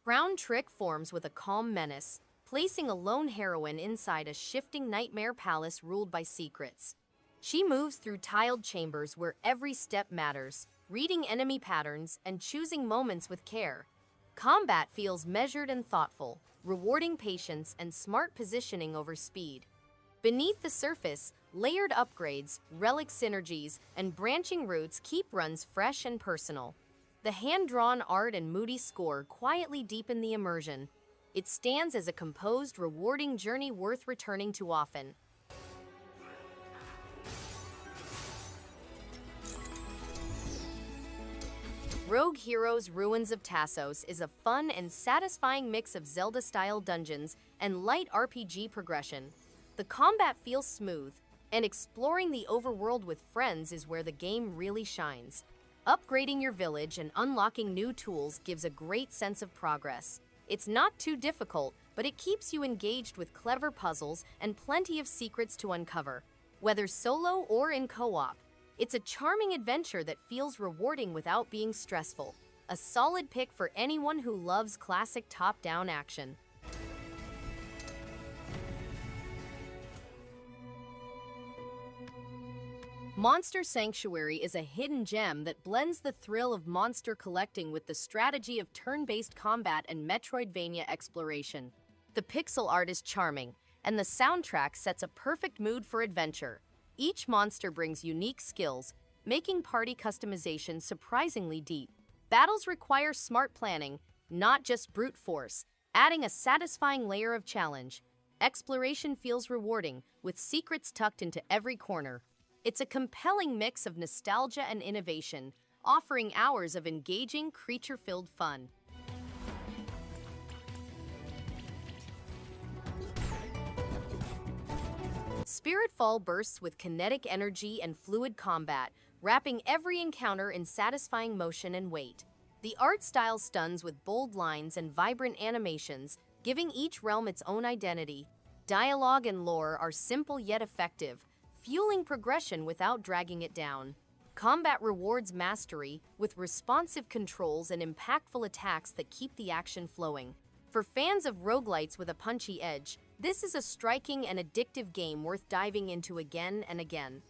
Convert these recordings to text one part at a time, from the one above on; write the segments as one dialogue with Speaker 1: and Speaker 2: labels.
Speaker 1: Crown Trick forms with a calm menace, placing a lone heroine inside a shifting nightmare palace ruled by secrets. She moves through tiled chambers where every step matters, reading enemy patterns and choosing moments with care. Combat feels measured and thoughtful, rewarding patience and smart positioning over speed. Beneath the surface, layered upgrades, relic synergies, and branching routes keep runs fresh and personal. The hand-drawn art and moody score quietly deepen the immersion. It stands as a composed, rewarding journey worth returning to often. Rogue Heroes Ruins of Tasos is a fun and satisfying mix of Zelda-style dungeons and light RPG progression. The combat feels smooth, and exploring the overworld with friends is where the game really shines. Upgrading your village and unlocking new tools gives a great sense of progress. It's not too difficult, but it keeps you engaged with clever puzzles and plenty of secrets to uncover. Whether solo or in co-op, it's a charming adventure that feels rewarding without being stressful. A solid pick for anyone who loves classic top-down action. Monster Sanctuary is a hidden gem that blends the thrill of monster collecting with the strategy of turn-based combat and Metroidvania exploration. The pixel art is charming, and the soundtrack sets a perfect mood for adventure. Each monster brings unique skills, making party customization surprisingly deep. Battles require smart planning, not just brute force, adding a satisfying layer of challenge. Exploration feels rewarding, with secrets tucked into every corner. It's a compelling mix of nostalgia and innovation, offering hours of engaging, creature-filled fun. Spiritfall bursts with kinetic energy and fluid combat, wrapping every encounter in satisfying motion and weight. The art style stuns with bold lines and vibrant animations, giving each realm its own identity. Dialogue and lore are simple yet effective, fueling progression without dragging it down. Combat rewards mastery, with responsive controls and impactful attacks that keep the action flowing. For fans of roguelites with a punchy edge, this is a striking and addictive game worth diving into again and again.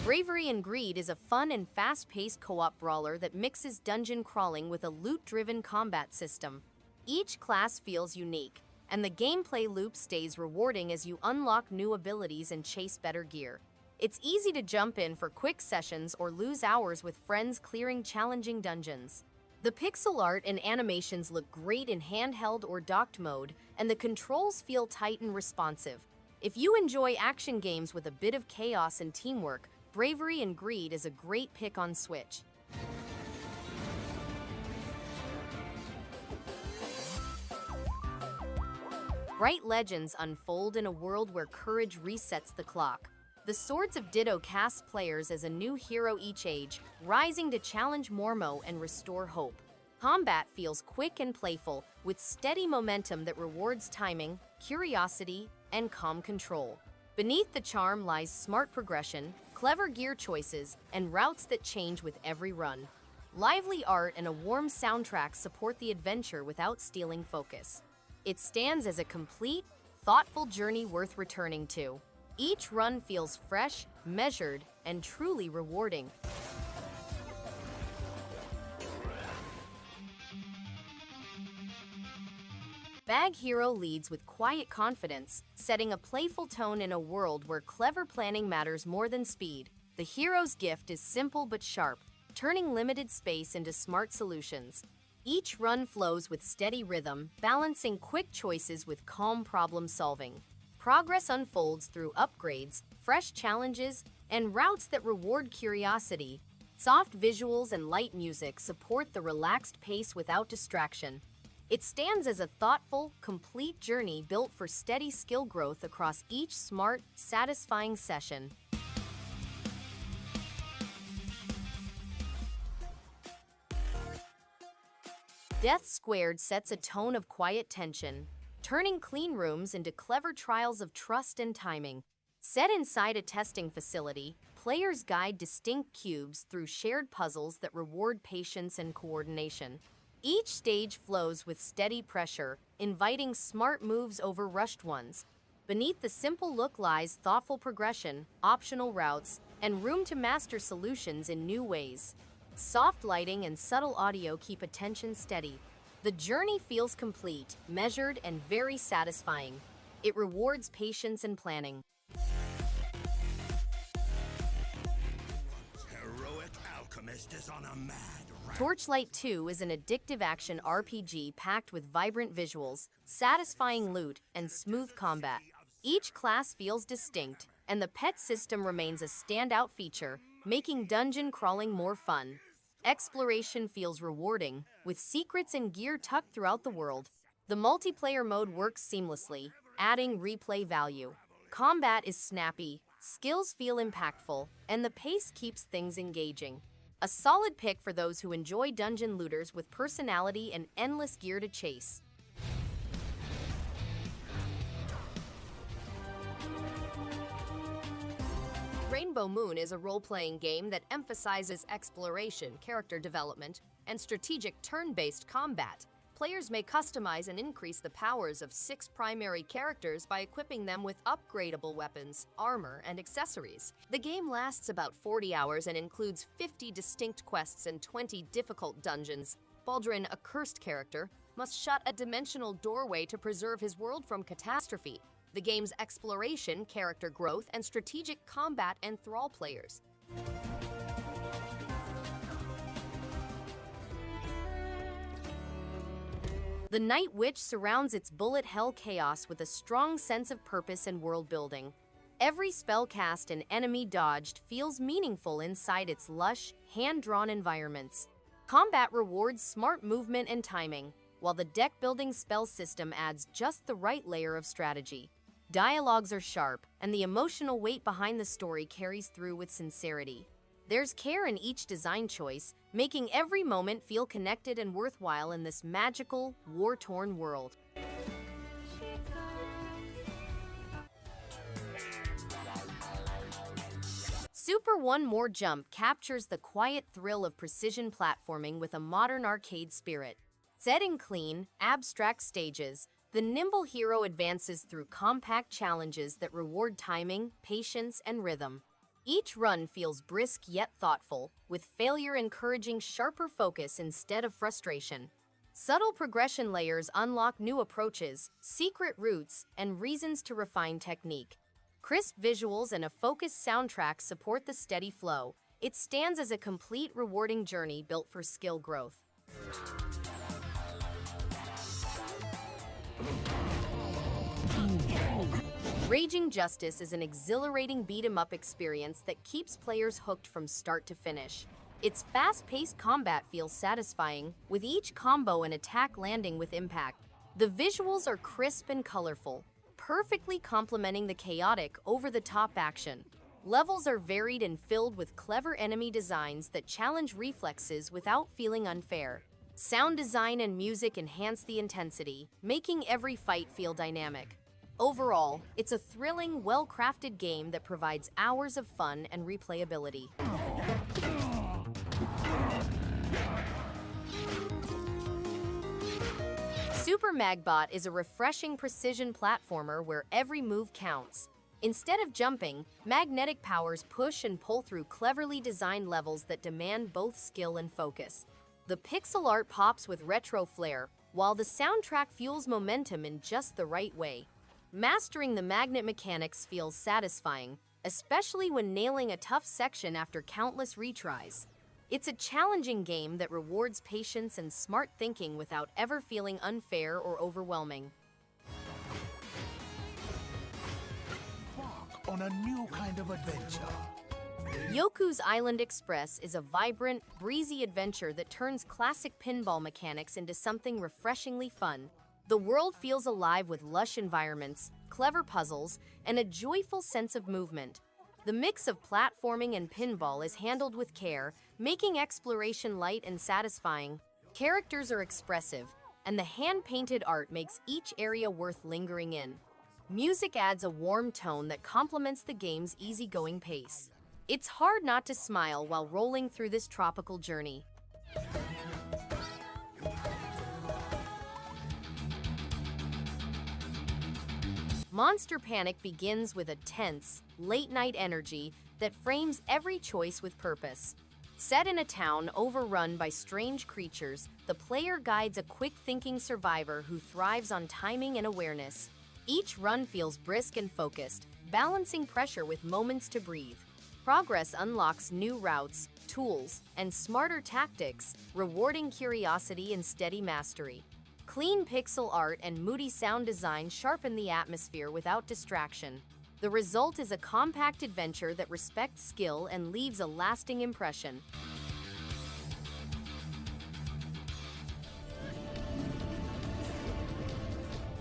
Speaker 1: Bravery and Greed is a fun and fast-paced co-op brawler that mixes dungeon crawling with a loot-driven combat system. Each class feels unique, and the gameplay loop stays rewarding as you unlock new abilities and chase better gear. It's easy to jump in for quick sessions or lose hours with friends clearing challenging dungeons. The pixel art and animations look great in handheld or docked mode, and the controls feel tight and responsive. If you enjoy action games with a bit of chaos and teamwork, Bravery and Greed is a great pick on Switch. Bright legends unfold in a world where courage resets the clock. The Swords of Ditto cast players as a new hero each age, rising to challenge Mormo and restore hope. Combat feels quick and playful, with steady momentum that rewards timing, curiosity, and calm control. Beneath the charm lies smart progression, clever gear choices, and routes that change with every run. Lively art and a warm soundtrack support the adventure without stealing focus. It stands as a complete, thoughtful journey worth returning to. Each run feels fresh, measured, and truly rewarding. Bag Hero leads with quiet confidence, setting a playful tone in a world where clever planning matters more than speed. The hero's gift is simple but sharp, turning limited space into smart solutions. Each run flows with steady rhythm, balancing quick choices with calm problem solving. Progress unfolds through upgrades, fresh challenges, and routes that reward curiosity. Soft visuals and light music support the relaxed pace without distraction. It stands as a thoughtful, complete journey built for steady skill growth across each smart, satisfying session. Death Squared sets a tone of quiet tension, turning clean rooms into clever trials of trust and timing. Set inside a testing facility, players guide distinct cubes through shared puzzles that reward patience and coordination. Each stage flows with steady pressure, inviting smart moves over rushed ones. Beneath the simple look lies thoughtful progression, optional routes, and room to master solutions in new ways. Soft lighting and subtle audio keep attention steady. The journey feels complete, measured, and very satisfying. It rewards patience and planning.
Speaker 2: Heroic alchemist is on a mad rant.
Speaker 1: Torchlight II is an addictive action RPG packed with vibrant visuals, satisfying loot, and smooth combat. Each class feels distinct, and the pet system remains a standout feature, making dungeon crawling more fun. Exploration feels rewarding, with secrets and gear tucked throughout the world. The multiplayer mode works seamlessly, adding replay value. Combat is snappy, skills feel impactful, and the pace keeps things engaging. A solid pick for those who enjoy dungeon looters with personality and endless gear to chase. Rainbow Moon is a role-playing game that emphasizes exploration, character development, and strategic turn-based combat. Players may customize and increase the powers of 6 primary characters by equipping them with upgradable weapons, armor, and accessories. The game lasts about 40 hours and includes 50 distinct quests and 20 difficult dungeons. Baldrin, a cursed character, must shut a dimensional doorway to preserve his world from catastrophe. The game's exploration, character growth, and strategic combat enthrall players. The Night Witch surrounds its bullet hell chaos with a strong sense of purpose and world building. Every spell cast and enemy dodged feels meaningful inside its lush, hand-drawn environments. Combat rewards smart movement and timing, while the deck-building spell system adds just the right layer of strategy. Dialogues are sharp, and the emotional weight behind the story carries through with sincerity. There's care in each design choice, making every moment feel connected and worthwhile in this magical, war-torn world. Super One More Jump captures the quiet thrill of precision platforming with a modern arcade spirit. Set in clean, abstract stages, the nimble hero advances through compact challenges that reward timing, patience, and rhythm. Each run feels brisk yet thoughtful, with failure encouraging sharper focus instead of frustration. Subtle progression layers unlock new approaches, secret routes, and reasons to refine technique. Crisp visuals and a focused soundtrack support the steady flow. It stands as a complete, rewarding journey built for skill growth. Raging Justice is an exhilarating beat-em-up experience that keeps players hooked from start to finish. Its fast-paced combat feels satisfying, with each combo and attack landing with impact. The visuals are crisp and colorful, perfectly complementing the chaotic, over-the-top action. Levels are varied and filled with clever enemy designs that challenge reflexes without feeling unfair. Sound design and music enhance the intensity, making every fight feel dynamic. Overall, it's a thrilling, well-crafted game that provides hours of fun and replayability. Super Magbot is a refreshing precision platformer where every move counts. Instead of jumping, magnetic powers push and pull through cleverly designed levels that demand both skill and focus. The pixel art pops with retro flair, while the soundtrack fuels momentum in just the right way. Mastering the magnet mechanics feels satisfying, especially when nailing a tough section after countless retries. It's a challenging game that rewards patience and smart thinking without ever feeling unfair or overwhelming.
Speaker 2: Embark on a new kind of adventure.
Speaker 1: Yoku's Island Express is a vibrant, breezy adventure that turns classic pinball mechanics into something refreshingly fun. The world feels alive with lush environments, clever puzzles, and a joyful sense of movement. The mix of platforming and pinball is handled with care, making exploration light and satisfying. Characters are expressive, and the hand-painted art makes each area worth lingering in. Music adds a warm tone that complements the game's easygoing pace. It's hard not to smile while rolling through this tropical journey. Monster Panic begins with a tense, late-night energy that frames every choice with purpose. Set in a town overrun by strange creatures, the player guides a quick-thinking survivor who thrives on timing and awareness. Each run feels brisk and focused, balancing pressure with moments to breathe. Progress unlocks new routes, tools, and smarter tactics, rewarding curiosity and steady mastery. Clean pixel art and moody sound design sharpen the atmosphere without distraction. The result is a compact adventure that respects skill and leaves a lasting impression.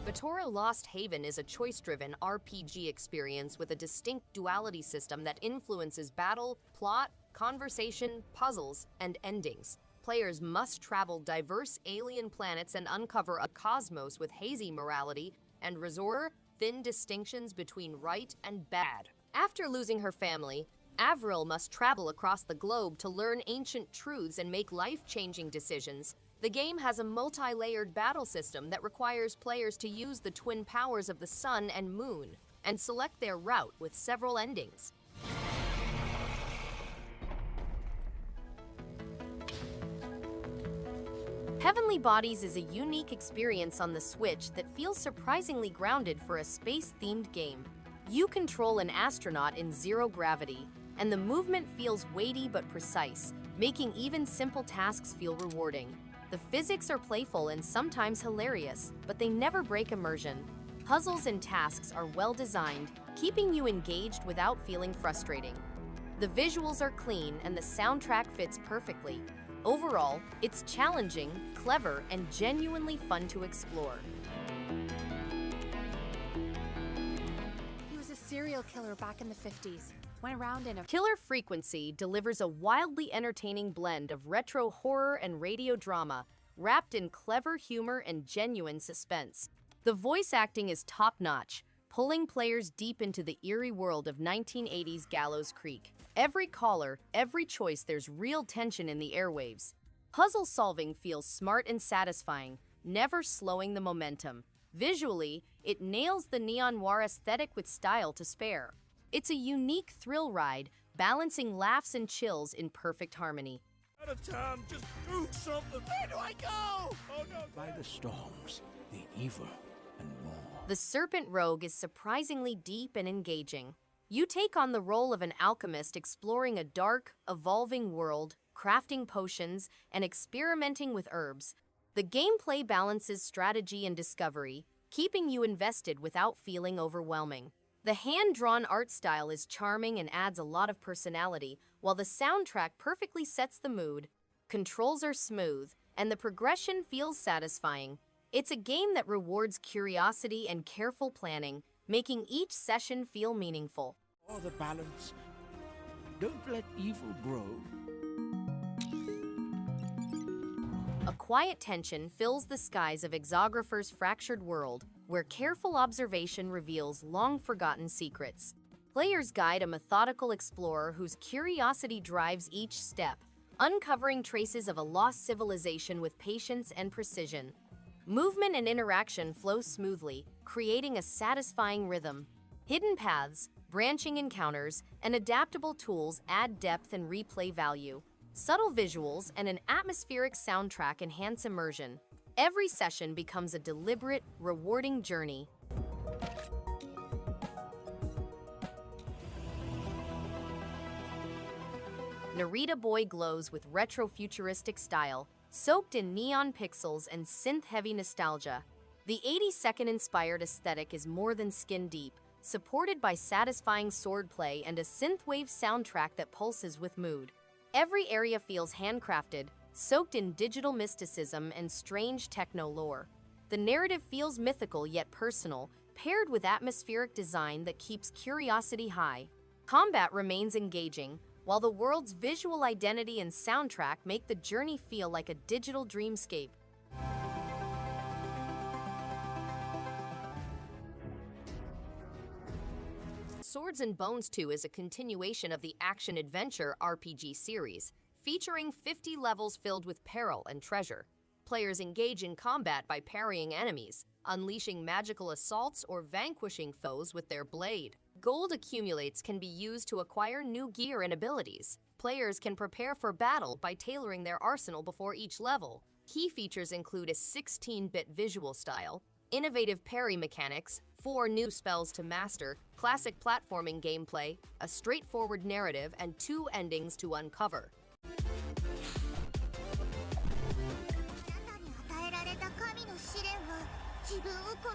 Speaker 1: Batora Lost Haven is a choice-driven RPG experience with a distinct duality system that influences battle, plot, conversation, puzzles, and endings. Players must travel diverse alien planets and uncover a cosmos with hazy morality and razor-thin distinctions between right and bad. After losing her family, Avril must travel across the globe to learn ancient truths and make life-changing decisions. The game has a multi-layered battle system that requires players to use the twin powers of the sun and moon and select their route with several endings. Heavenly Bodies is a unique experience on the Switch that feels surprisingly grounded for a space-themed game. You control an astronaut in zero gravity, and the movement feels weighty but precise, making even simple tasks feel rewarding. The physics are playful and sometimes hilarious, but they never break immersion. Puzzles and tasks are well designed, keeping you engaged without feeling frustrating. The visuals are clean and the soundtrack fits perfectly. Overall, it's challenging, clever, and genuinely fun to explore.
Speaker 3: He was a serial killer back in the 50s. Went around in a...
Speaker 1: Killer Frequency delivers a wildly entertaining blend of retro horror and radio drama, wrapped in clever humor and genuine suspense. The voice acting is top-notch, pulling players deep into the eerie world of 1980s Gallows Creek. Every caller, every choice, there's real tension in the airwaves. Puzzle solving feels smart and satisfying, never slowing the momentum. Visually, it nails the neon noir aesthetic with style to spare. It's a unique thrill ride, balancing laughs and chills in perfect harmony.
Speaker 2: Out of time, just do something. Where do I go? Oh no.
Speaker 4: By the storms, the evil, and more.
Speaker 1: The Serpent Rogue is surprisingly deep and engaging. You take on the role of an alchemist exploring a dark, evolving world, crafting potions, and experimenting with herbs. The gameplay balances strategy and discovery, keeping you invested without feeling overwhelming. The hand-drawn art style is charming and adds a lot of personality, while the soundtrack perfectly sets the mood. Controls are smooth, and the progression feels satisfying. It's a game that rewards curiosity and careful planning, making each session feel meaningful.
Speaker 4: Or the balance. Don't let evil grow.
Speaker 1: A quiet tension fills the skies of Exographer's fractured world, where careful observation reveals long-forgotten secrets. Players guide a methodical explorer whose curiosity drives each step, uncovering traces of a lost civilization with patience and precision. Movement and interaction flow smoothly, creating a satisfying rhythm. Hidden paths, branching encounters, and adaptable tools add depth and replay value. Subtle visuals and an atmospheric soundtrack enhance immersion. Every session becomes a deliberate, rewarding journey. Narita Boy glows with retro-futuristic style, soaked in neon pixels and synth-heavy nostalgia. The 80-second-inspired aesthetic is more than skin-deep, supported by satisfying swordplay and a synthwave soundtrack that pulses with mood. Every area feels handcrafted, soaked in digital mysticism and strange techno lore. The narrative feels mythical yet personal, paired with atmospheric design that keeps curiosity high. Combat remains engaging, while the world's visual identity and soundtrack make the journey feel like a digital dreamscape. Swords and Bones 2 is a continuation of the action-adventure RPG series, featuring 50 levels filled with peril and treasure. Players engage in combat by parrying enemies, unleashing magical assaults, or vanquishing foes with their blade. Gold accumulates can be used to acquire new gear and abilities. Players can prepare for battle by tailoring their arsenal before each level. Key features include a 16-bit visual style, innovative parry mechanics, 4 new spells to master, classic platforming gameplay, a straightforward narrative, and 2 endings to uncover.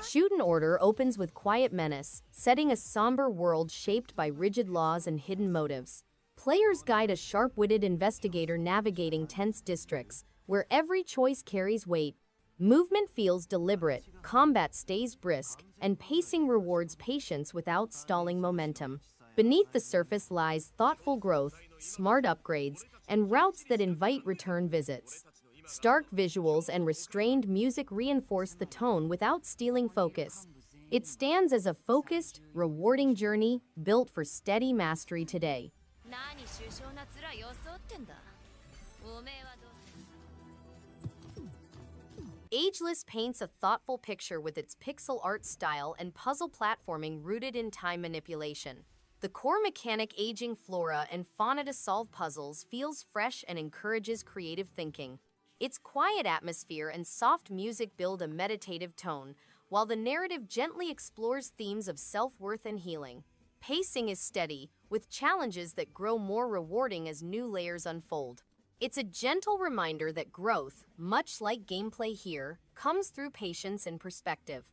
Speaker 1: SHUTEN Order opens with quiet menace, setting a somber world shaped by rigid laws and hidden motives. Players guide a sharp-witted investigator navigating tense districts, where every choice carries weight. Movement feels deliberate, combat stays brisk, and pacing rewards patience without stalling momentum. Beneath the surface lies thoughtful growth, smart upgrades, and routes that invite return visits. Stark visuals and restrained music reinforce the tone without stealing focus. It stands as a focused, rewarding journey built for steady mastery today. Ageless paints a thoughtful picture with its pixel art style and puzzle platforming rooted in time manipulation. The core mechanic, aging flora and fauna to solve puzzles, feels fresh and encourages creative thinking. Its quiet atmosphere and soft music build a meditative tone, while the narrative gently explores themes of self-worth and healing. Pacing is steady, with challenges that grow more rewarding as new layers unfold. It's a gentle reminder that growth, much like gameplay here, comes through patience and perspective.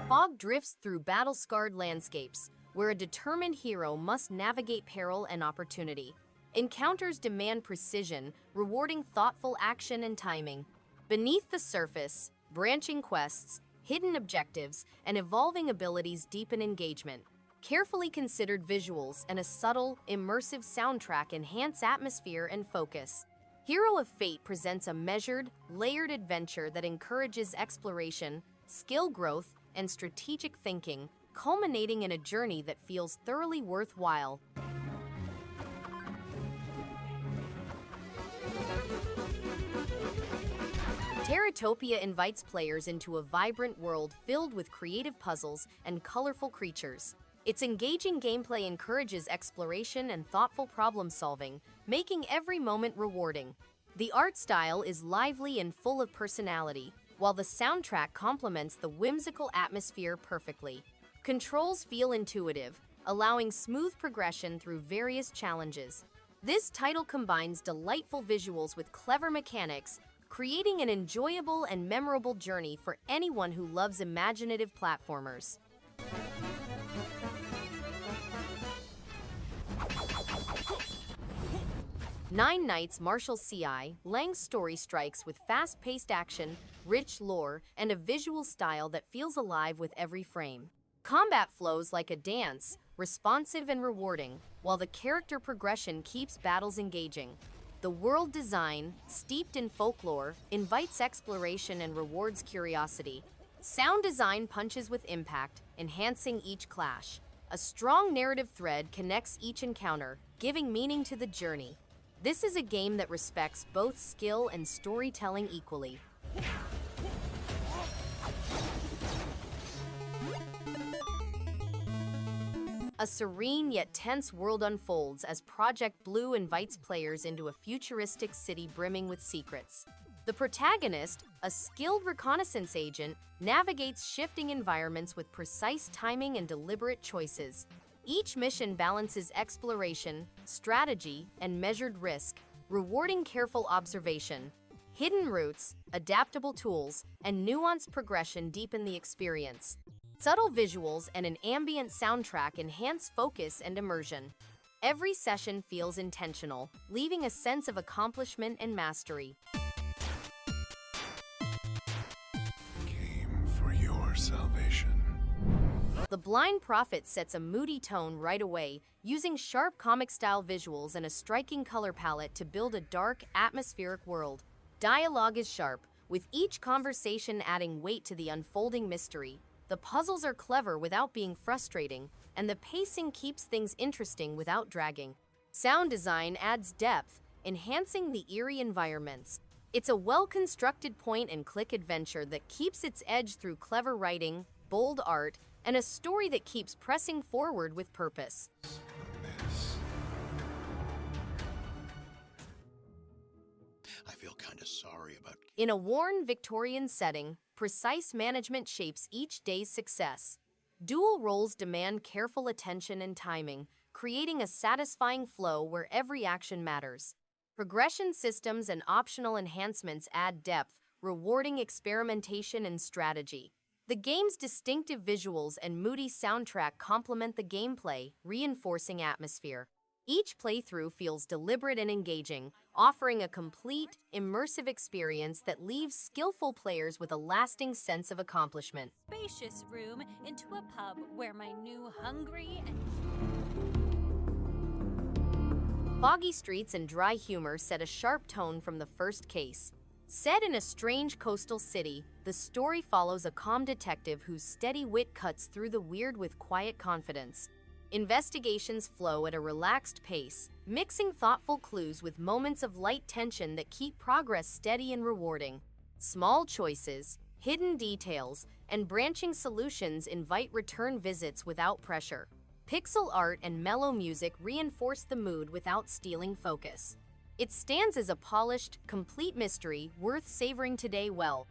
Speaker 1: Fog drifts through battle-scarred landscapes, where a determined hero must navigate peril and opportunity. Encounters demand precision, rewarding thoughtful action and timing. Beneath the surface, branching quests, hidden objectives, and evolving abilities deepen engagement. Carefully considered visuals and a subtle, immersive soundtrack enhance atmosphere and focus. Hero of Fate presents a measured, layered adventure that encourages exploration, skill growth, and strategic thinking, culminating in a journey that feels thoroughly worthwhile. Teratopia invites players into a vibrant world filled with creative puzzles and colorful creatures. Its engaging gameplay encourages exploration and thoughtful problem-solving, making every moment rewarding. The art style is lively and full of personality, while the soundtrack complements the whimsical atmosphere perfectly. Controls feel intuitive, allowing smooth progression through various challenges. This title combines delightful visuals with clever mechanics, creating an enjoyable and memorable journey for anyone who loves imaginative platformers. Nine Nights Martial CI, Lang's story strikes with fast-paced action, rich lore, and a visual style that feels alive with every frame. Combat flows like a dance, responsive and rewarding, while the character progression keeps battles engaging. The world design, steeped in folklore, invites exploration and rewards curiosity. Sound design punches with impact, enhancing each clash. A strong narrative thread connects each encounter, giving meaning to the journey. This is a game that respects both skill and storytelling equally. A serene yet tense world unfolds as Project Blue invites players into a futuristic city brimming with secrets. The protagonist, a skilled reconnaissance agent, navigates shifting environments with precise timing and deliberate choices. Each mission balances exploration, strategy, and measured risk, rewarding careful observation. Hidden routes, adaptable tools, and nuanced progression deepen the experience. Subtle visuals and an ambient soundtrack enhance focus and immersion. Every session feels intentional, leaving a sense of accomplishment and mastery.
Speaker 5: Came for your salvation.
Speaker 1: The Blind Prophet sets a moody tone right away, using sharp comic-style visuals and a striking color palette to build a dark, atmospheric world. Dialogue is sharp, with each conversation adding weight to the unfolding mystery. The puzzles are clever without being frustrating, and the pacing keeps things interesting without dragging. Sound design adds depth, enhancing the eerie environments. It's a well-constructed point-and-click adventure that keeps its edge through clever writing, bold art, and a story that keeps pressing forward with purpose.
Speaker 2: I feel kinda sorry about...
Speaker 1: In a worn Victorian setting, precise management shapes each day's success. Dual roles demand careful attention and timing, creating a satisfying flow where every action matters. Progression systems and optional enhancements add depth, rewarding experimentation and strategy. The game's distinctive visuals and moody soundtrack complement the gameplay, reinforcing atmosphere. Each playthrough feels deliberate and engaging, offering a complete, immersive experience that leaves skillful players with a lasting sense of accomplishment.
Speaker 6: Spacious room into a pub where my new hungry and...
Speaker 1: Foggy streets and dry humor set a sharp tone from the first case. Set in a strange coastal city, the story follows a calm detective whose steady wit cuts through the weird with quiet confidence. Investigations flow at a relaxed pace, mixing thoughtful clues with moments of light tension that keep progress steady and rewarding. Small choices, hidden details, and branching solutions invite return visits without pressure. Pixel art and mellow music reinforce the mood without stealing focus. It stands as a polished, complete mystery worth savoring today well.